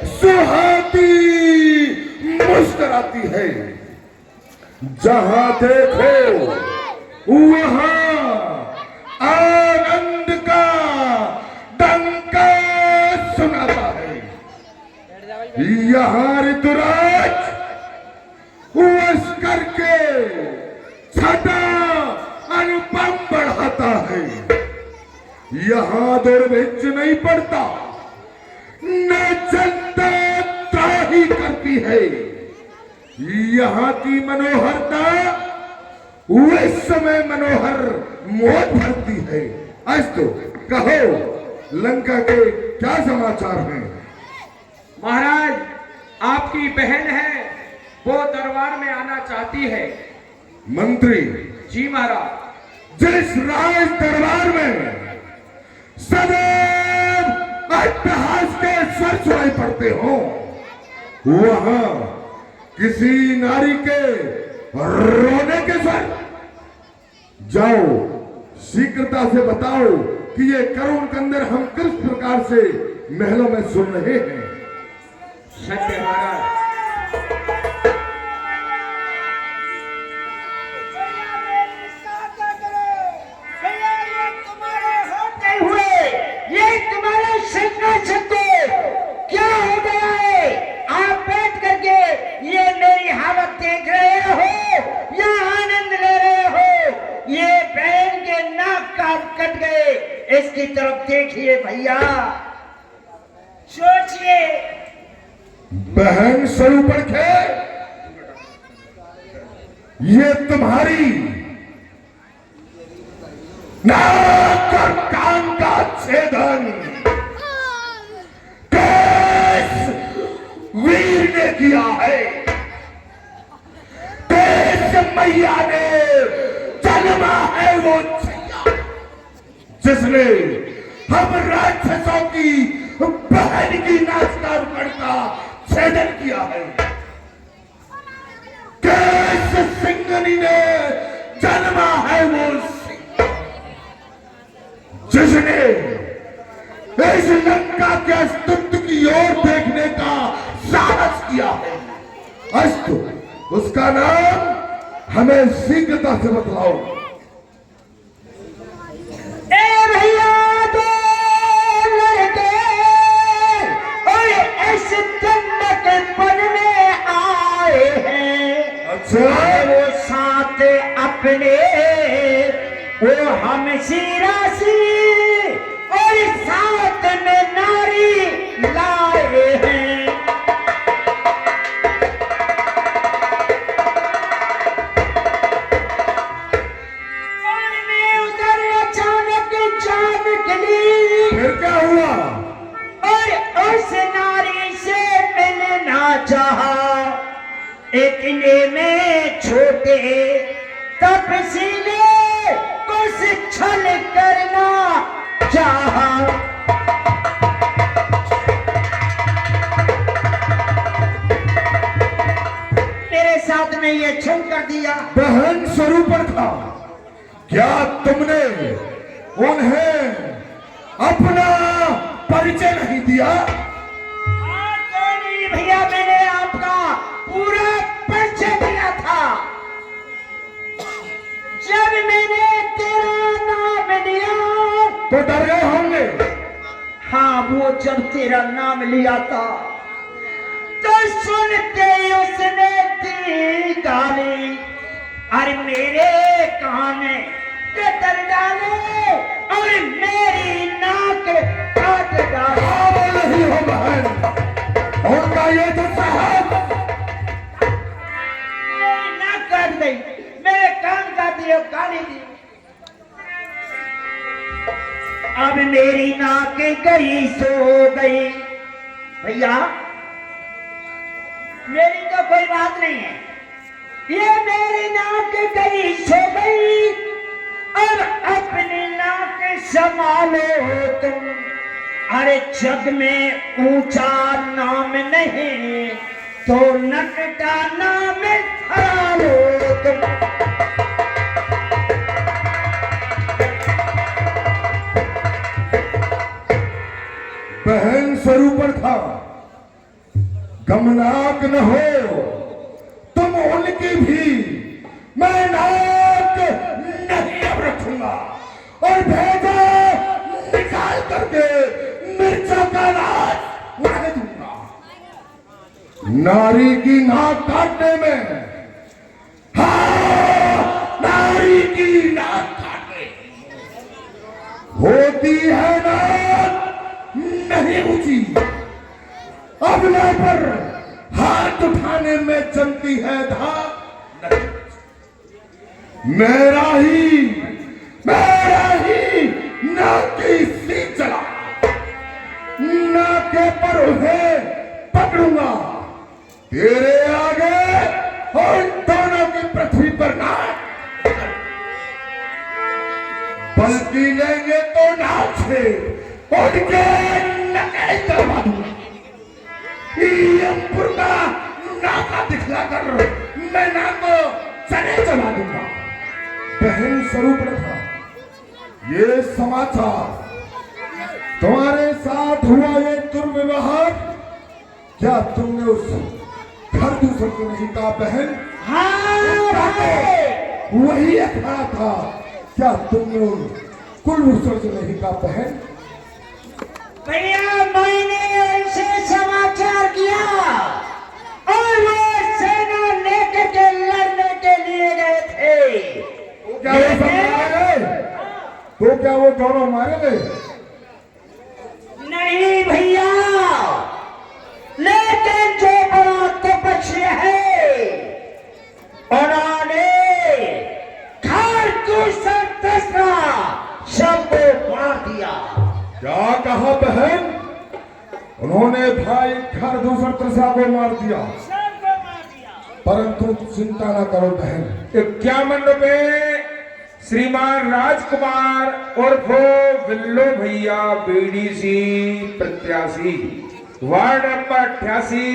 सुहाती मुस्कुराती है। जहां देखो वहां आनंद का डंका सुनाता है। यहाँ ऋतुराज वश करके छठा अनुपम बढ़ाता है। यहाँ दुर्भिक्ष नहीं पड़ता, न जनता त्राही करती है। यहाँ की मनोहरता उस समय मनोहर मोह भरती है। अस्तु कहो लंका के क्या समाचार हैं? महाराज, आपकी बहन है, वो दरबार में आना चाहती है। मंत्री जी महाराज। जिस राज दरबार में सदैव अट्टहास के स्वर सुनाई पड़ते हो, वहां किसी नारी के रोने के स्वर। जाओ शीघ्रता से बताओ कि ये करुण कंदर हम किस प्रकार से महलों में सुन रहे हैं। सत्य महाराज। क्या हो गया है? आप बैठ करके ये मेरी हालत देख रहे हो या आनंद ले रहे हो? ये बहन के नाक कान कट गए, इसकी तरफ देखिए भैया, सोचिए। बहन स्वरूपण खे, ये तुम्हारी नाक और कान का छेदन वीर ने किया है। देश मैया ने जन्मा है वो छैया जिसने हम राक्षसों की बहन की नाचता का छेदन किया है। देश सिंगनी ने जन्मा है वो सिंह जिसने इस लंका के अस्तित्व की ओर देखने का साहस किया है। अस्तु उसका नाम हमें शीघ्रता से बतलाओ। ए भैया, दो लड़के और इस जन्नत पद में आए हैं। अच्छा, वो साथ अपने वो हम राशि और साथ में नारी लाए हैं। और मैं उधर अचानक जान निकली। फिर क्या हुआ? और उस नारी से मिलना चाहा, इतने में छोटे तपसीले कुछ छल करना चाहा। मेरे साथ में ये छल कर दिया। बहन स्वरूपण था, क्या तुमने उन्हें अपना परिचय नहीं दिया? हाँ, क्यों नहीं भैया, मैंने आपका पूरा परिचय दिया था। जब मैंने तेरा नाम लिया तो डर गए होंगे। हाँ, वो जब तेरा नाम लिया था तो सुनते उसने दी गाली। अरे मेरे कान कतर डाले और मेरी नाक काट डाले। नहीं हो बहन, उनका ये जो साहब मेरी नाक काट दी, मेरे कान काट दिए, गाली दी। अब मेरी नाक गई सो गई। भैया, मेरी तो कोई बात नहीं है, ये मेरी नाक गई सो गई। अब अपनी नाक संभालो तुम। अरे जग में ऊंचा नाम नहीं तो नक का नाम खा लो तुम। बहन स्वरूप स्वरूपणखा, गमनाक न हो तुम उनकी भी मैं नाक नहीं अब रखूंगा और भेजा निकाल करके मिर्चों का राज उड़ा दूंगा। नारी की नाक काटने में, हाँ, नारी की नाक काटने होती है नाक नहीं ऊंची, अगले पर हाथ उठाने में चलती है धाक नहीं। मेरा ही नाकी सी चला, नाके पर उन्हें पकड़ूंगा, तेरे आगे और दोनों की पृथ्वी पर ना बल्कि लेंगे तो नाक से उनके नकेल करवा दूंगा। यमपुर का नाका दिखलाकर मैं नाको चने चला दूंगा। बहन स्वरूपणखा, ये समाचार तुम्हारे साथ हुआ ये दुर्व्यवहार, क्या तुमने उस घर दूसरे को नहीं कहा बहन? हाँ भाई, वही अखाड़ा था, क्या तुमने उन कुलभूषण से नहीं कहा बहन? भैया मैंने ऐसे समाचार किया और वो सेना लेकर के लड़ने के लिए गए थे। तो क्या वो सब मारे गए? तो क्या वो दोनों मारे गए? नहीं भैया, लेकिन जो बड़ा तपस्या है उन्होंने खारतूसर तस्का सबको मार दिया। क्या कहा बहन? उन्होंने भाई घर दूसर त्रसा को मार दिया, सबको मार दिया। परंतु चिंता न करो बहन। 51 में श्रीमान राजकुमार उर्फ बिल्लो भैया बीडीसी प्रत्याशी वार्ड नंबर 88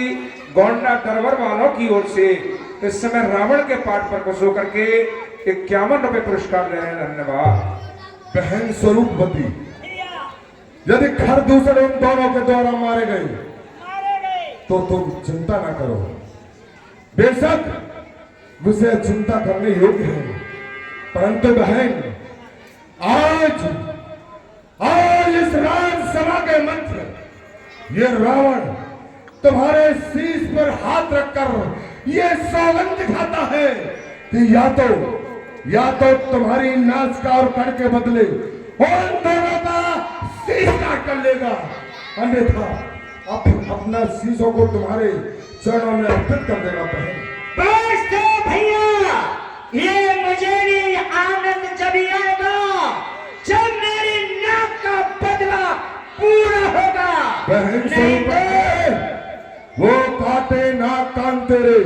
गोंडा दरबार वालों की ओर से इस समय रावण के पाठ पर खुश होकर के 51 रुपए पुरस्कार दे रहे हैं। धन्यवाद। बहन स्वरूपवती, यदि घर दूसरे उन दोनों के द्वारा मारे गए तो तुम चिंता ना करो। बेशक विषय चिंता करने योग्य है, परंतु बहन आज इस राज्यसभा के मंत्र ये रावण तुम्हारे शीश पर हाथ रखकर ये सौगंध दिखाता है कि या तो तुम्हारी नाच का और कण के बदले और दोनों का शीश काट कर लेगा, अन्यथा अपना शीशों को तुम्हारे चरणों में अर्पित कर देगा बहन। बस तो भैया, ये मुझे भी आनंद जब आएगा जब मेरी नाक का बदला पूरा होगा। बहन नहीं स्वरूप, वो काटे नाक कान तेरे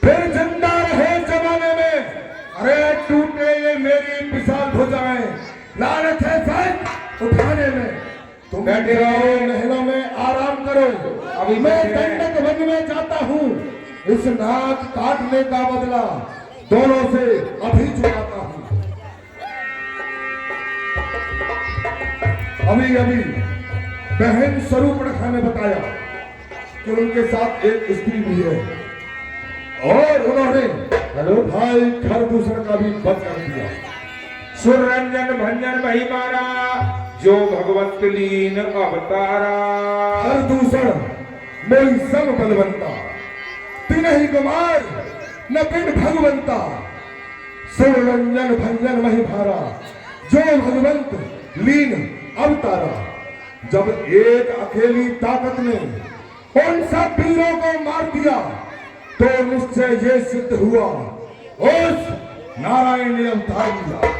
फिर जिंदा रहे जमाने में, अरे टूटे ये मेरी विशाल भुजाएं, लानत है सर उठाने में। तुम बैठे रहो, महलों में आराम करो, अभी मैं दंडक वन में जाता हूँ, इस नाक काटने का बदला दोनों से अभी चुकाता हूँ। अभी बहन स्वरूपणखा ने बताया कि उनके साथ एक स्त्री भी है और उन्होंने भाई घर दूसरे का भी वध कर दिया। सुररंजन भंजन वही मारा जो भगवत लीन अवतारा। हर दूसरा मोई सब बलवंता, तीन ही कुमार न बिन भगवंता। सुररंजन भंजन वही भारा जो भगवंत लीन अवतारा। जब एक अकेली ताकत ने उन सब वीरों को मार दिया तो निश्चय ये सिद्ध हुआ उस नारायण ने अवतार लिया।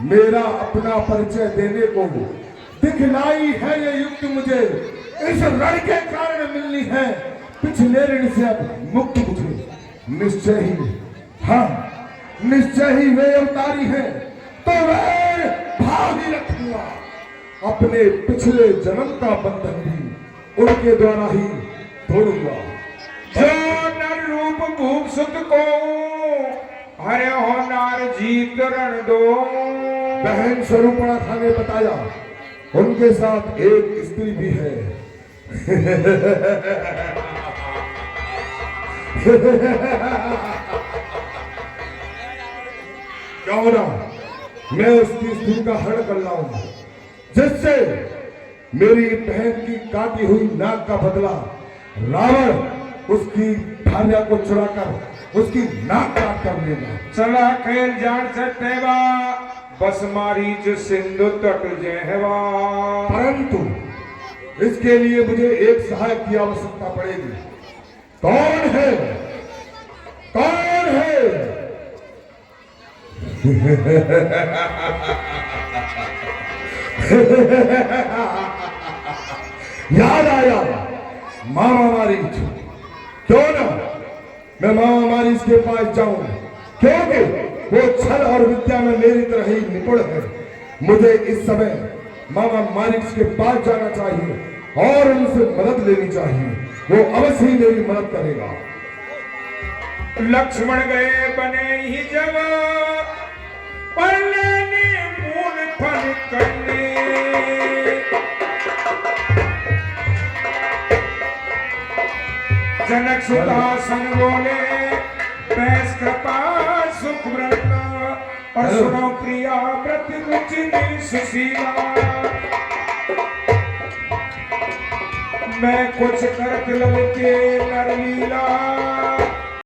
मेरा अपना परिचय देने को दिखलाई है ये युक्ति मुझे, इस रण के कारण मिलनी है, पिछले ऋण से अब मुक्ति मुझे निश्चय ही, हाँ निश्चय ही वे अवतारी है तो वह भाव ही रखूंगा। अपने पिछले जन्म का बंधन भी उनके द्वारा ही तोड़ूंगा। जो नर रूप भूप सुत को हरे हो नार जीत रण दो। बहन स्वरूपणखा ने बताया उनके साथ एक स्त्री भी है। क्यों ना मैं उसकी स्त्री का हरण कर लाऊं, जिससे मेरी बहन की काटी हुई नाक का बदला रावण उसकी भार्या को चुराकर उसकी नाक काट कर लेगा। चला खेल जान सकते बा, बस मारी जो सिंधु तट जहवा। परंतु इसके लिए मुझे एक सहायक की आवश्यकता पड़ेगी। कौन है? कौन है? याद आया, मामा मारीच। क्यों ना मैं मामा मारीच के पास जाऊं, क्योंकि वो छल और विद्या में मेरी तरह ही निपुण है। मुझे इस समय मामा मारीच के पास जाना चाहिए और उनसे मदद लेनी चाहिए। वो अवश्य ही मेरी मदद करेगा। लक्ष्मण गए बने ही जब, पढ़ने मूल फल करने। जनक सुदासन बोले, बैस कृपा सुख वृंदा, और सुनो प्रिया व्रत रुचिनी सुशीला। मैं कुछ करत ललके नर लीला,